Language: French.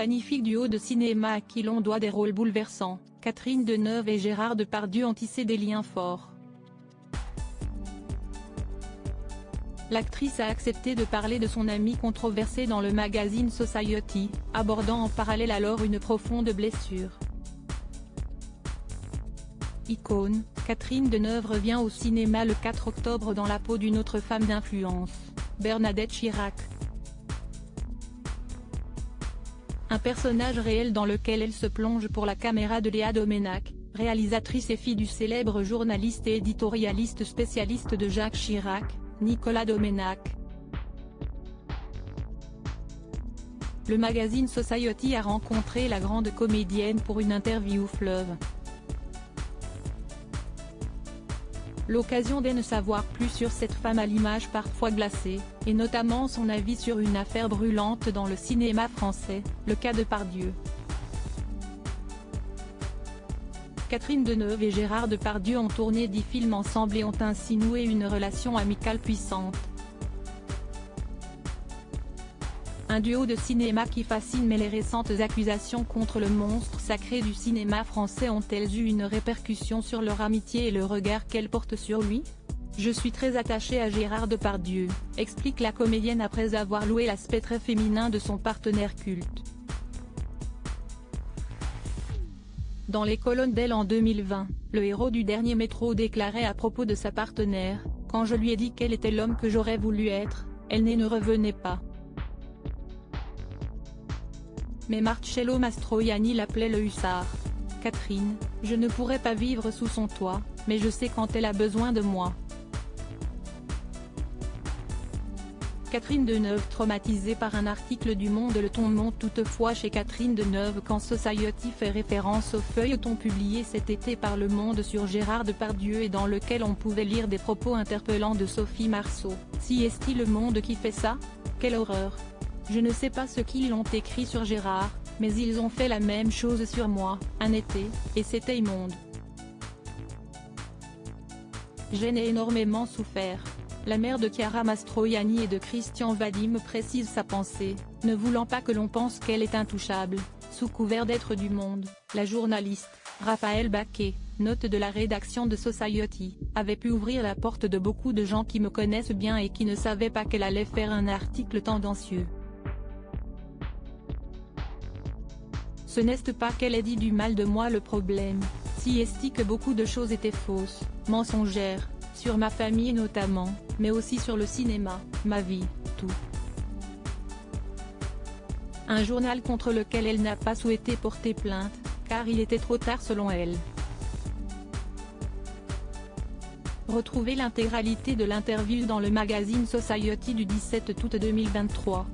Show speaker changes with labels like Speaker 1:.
Speaker 1: magnifique duo de cinéma à qui l'on doit des rôles bouleversants, Catherine Deneuve et Gérard Depardieu ont tissé des liens forts. L'actrice a accepté de parler de son amie controversée dans le magazine Society, abordant en parallèle alors une profonde blessure. Icône, Catherine Deneuve revient au cinéma le 4 octobre dans la peau d'une autre femme d'influence, Bernadette Chirac. Un personnage réel dans lequel elle se plonge pour la caméra de Léa Doménac, réalisatrice et fille du célèbre journaliste et éditorialiste spécialiste de Jacques Chirac, Nicolas Doménac. Le magazine Society a rencontré la grande comédienne pour une interview fleuve. L'occasion d'en savoir plus sur cette femme à l'image parfois glacée, et notamment son avis sur une affaire brûlante dans le cinéma français, le cas Depardieu. Catherine Deneuve et Gérard Depardieu ont tourné 10 films ensemble et ont ainsi noué une relation amicale puissante. Un duo de cinéma qui fascine, mais les récentes accusations contre le monstre sacré du cinéma français ont-elles eu une répercussion sur leur amitié et le regard qu'elle porte sur lui? Je suis très attachée à Gérard Depardieu, explique la comédienne après avoir loué l'aspect très féminin de son partenaire culte. Dans les colonnes d'Elle en 2020, le héros du dernier Métro déclarait à propos de sa partenaire: « Quand je lui ai dit qu'elle était l'homme que j'aurais voulu être, elle ne revenait pas. » Mais Marcello Mastroianni l'appelait le hussard. « Catherine, je ne pourrais pas vivre sous son toit, mais je sais quand elle a besoin de moi. » Catherine Deneuve traumatisée par un article du Monde. Le ton monte toutefois chez Catherine Deneuve quand Society fait référence au feuilleton publié cet été par Le Monde sur Gérard Depardieu et dans lequel on pouvait lire des propos interpellants de Sophie Marceau. « Si est-il Le Monde qui fait ça? Quelle horreur! Je ne sais pas ce qu'ils ont écrit sur Gérard, mais ils ont fait la même chose sur moi, un été, et c'était immonde. J'en ai énormément souffert. » La mère de Chiara Mastroianni et de Christian Vadim précise sa pensée, ne voulant pas que l'on pense qu'elle est intouchable. Sous couvert d'être du Monde, la journaliste, Raphaël Baquet, note de la rédaction de Society, avait pu ouvrir la porte de beaucoup de gens qui me connaissent bien et qui ne savaient pas qu'elle allait faire un article tendancieux. Ce n'est pas qu'elle ait dit du mal de moi le problème, si est que beaucoup de choses étaient fausses, mensongères, sur ma famille notamment, mais aussi sur le cinéma, ma vie, tout. Un journal contre lequel elle n'a pas souhaité porter plainte, car il était trop tard selon elle. Retrouvez l'intégralité de l'interview dans le magazine Society du 17 août 2023.